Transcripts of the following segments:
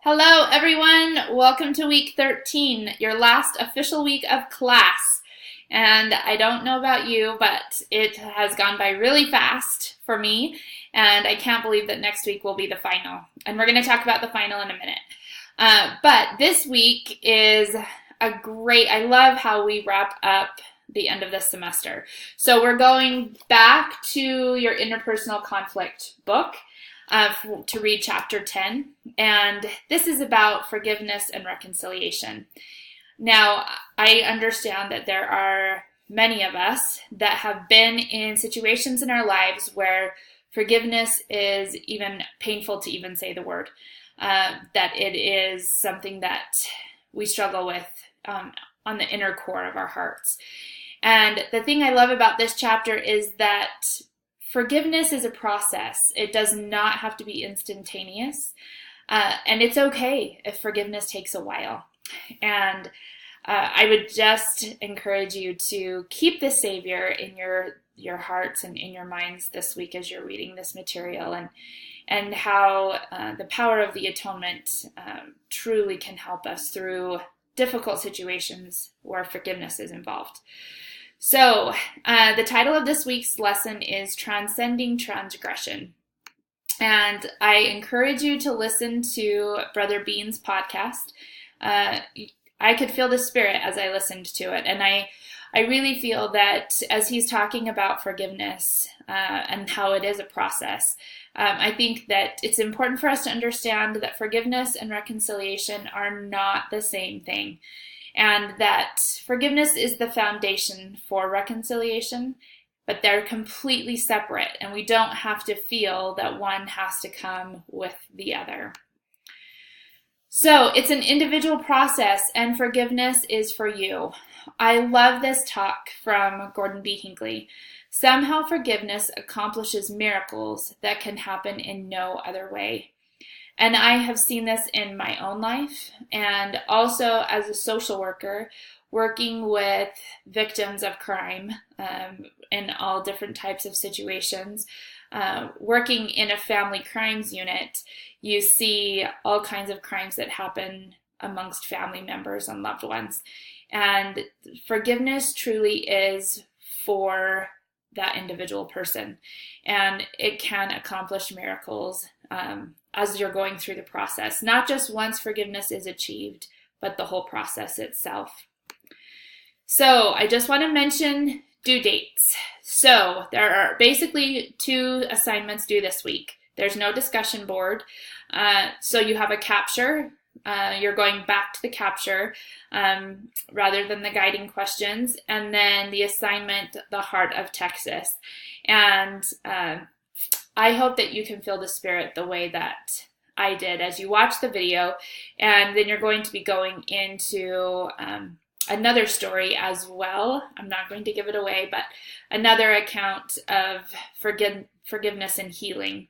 Hello, everyone. Welcome to week 13, your last official week of class. And I don't know about you, but it has gone by really fast for me. And I can't believe that next week will be the final. And we're going to talk about the final in a minute. But this week is I love how we wrap up the end of this semester. So we're going back to your interpersonal conflict book. To read chapter 10, and this is about forgiveness and reconciliation. Now, I understand that there are many of us that have been in situations in our lives where forgiveness is even painful to even say the word, that it is something that we struggle with on the inner core of our hearts. And the thing I love about this chapter is that forgiveness is a process. It does not have to be instantaneous. And it's okay if forgiveness takes a while. And I would just encourage you to keep the Savior in your hearts and in your minds this week as you're reading this material, and how the power of the atonement truly can help us through difficult situations where forgiveness is involved. So, the title of this week's lesson is Transcending Transgression. And I encourage you to listen to Brother Bean's podcast. I could feel the Spirit as I listened to it. And I really feel that as he's talking about forgiveness and how it is a process, I think that it's important for us to understand that forgiveness and reconciliation are not the same thing. And that forgiveness is the foundation for reconciliation, but they're completely separate, and we don't have to feel that one has to come with the other. So it's an individual process, and forgiveness is for you. I love this talk from Gordon B. Hinckley. Somehow forgiveness accomplishes miracles that can happen in no other way. And I have seen this in my own life, and also as a social worker, working with victims of crime in all different types of situations. Working in a family crimes unit, you see all kinds of crimes that happen amongst family members and loved ones. And forgiveness truly is for that individual person, and it can accomplish miracles as you're going through the process, not just once forgiveness is achieved, but the whole process itself. So I just want to mention due dates. So there are basically 2 assignments due this week. There's no discussion board. So you have a capture. You're going back to the capture rather than the guiding questions. And then the assignment, The Heart of Texas. And I hope that you can feel the Spirit the way that I did as you watch the video. And then you're going to be going into another story as well. I'm not going to give it away, but another account of forgiveness and healing.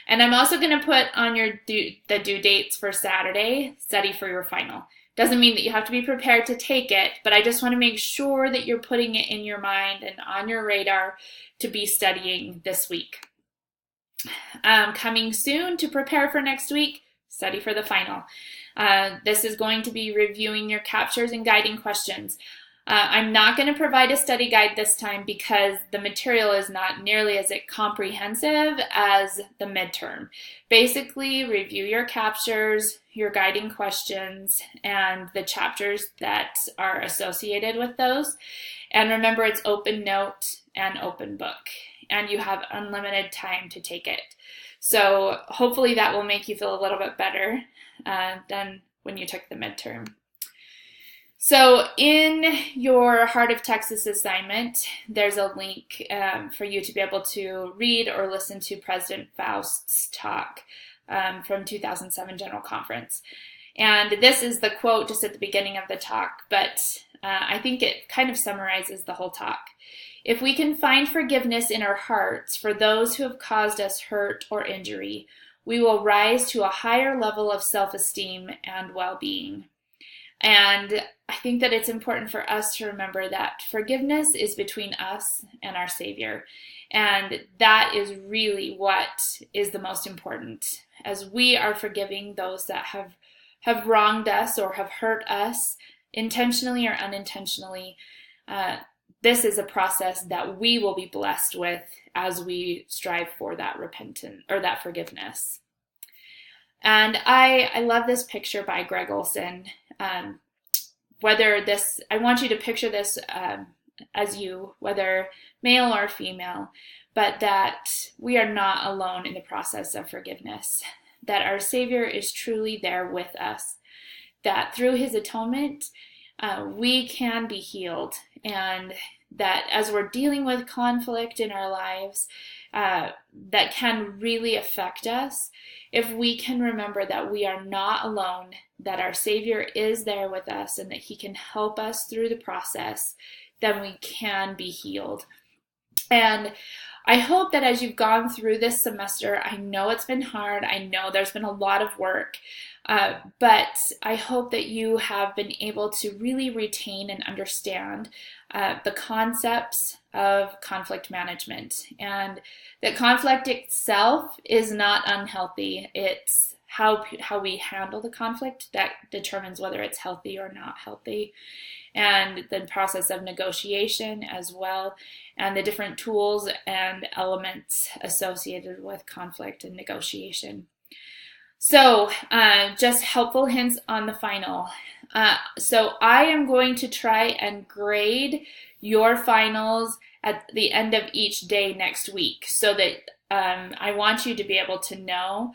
And I'm also going to put on the due dates for Saturday, study for your final. Doesn't mean that you have to be prepared to take it, but I just want to make sure that you're putting it in your mind and on your radar to be studying this week. Coming soon to prepare for next week, study for the final. This is going to be reviewing your captures and guiding questions. I'm not going to provide a study guide this time because the material is not nearly as comprehensive as the midterm. Basically, review your captures, your guiding questions, and the chapters that are associated with those. And remember, it's open note and open book, and you have unlimited time to take it. So hopefully that will make you feel a little bit better than when you took the midterm. So in your Heart of Texas assignment, there's a link for you to be able to read or listen to President Faust's talk from 2007 General Conference. And this is the quote just at the beginning of the talk, but I think it kind of summarizes the whole talk. If we can find forgiveness in our hearts for those who have caused us hurt or injury, we will rise to a higher level of self-esteem and well-being. And I think that it's important for us to remember that forgiveness is between us and our Savior. And that is really what is the most important. as we are forgiving those that have wronged us or have hurt us intentionally or unintentionally. This is a process that we will be blessed with as we strive for that repentance or that forgiveness. And I love this picture by Greg Olson. I want you to picture this as you, whether male or female, but that we are not alone in the process of forgiveness, that our Savior is truly there with us, that through his atonement, we can be healed, and that as we're dealing with conflict in our lives that can really affect us, if we can remember that we are not alone, that our Savior is there with us, and that he can help us through the process, then we can be healed. And I hope that as you've gone through this semester, I know it's been hard, I know there's been a lot of work, but I hope that you have been able to really retain and understand the concepts of conflict management, and that conflict itself is not unhealthy. It's how we handle the conflict that determines whether it's healthy or not healthy, and the process of negotiation as well, and the different tools and elements associated with conflict and negotiation. So just helpful hints on the final. So I am going to try and grade your finals at the end of each day next week, so that I want you to be able to know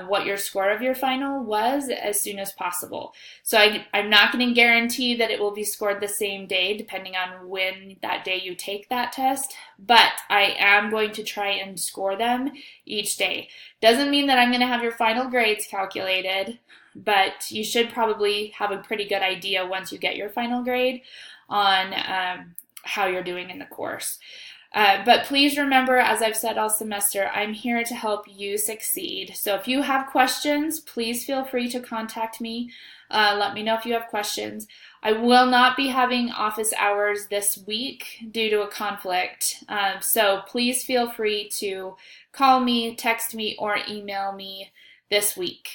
what your score of your final was as soon as possible. So I'm not going to guarantee that it will be scored the same day, depending on when that day you take that test, but I am going to try and score them each day. Doesn't mean that I'm going to have your final grades calculated, but you should probably have a pretty good idea once you get your final grade on how you're doing in the course. But please remember, as I've said all semester, I'm here to help you succeed. So if you have questions, please feel free to contact me. Let me know if you have questions. I will not be having office hours this week due to a conflict. So please feel free to call me, text me, or email me this week.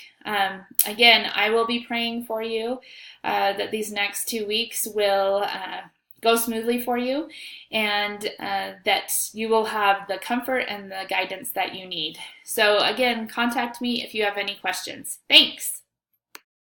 Again, I will be praying for you that these next 2 weeks will go smoothly for you, and that you will have the comfort and the guidance that you need. So again, contact me if you have any questions. Thanks.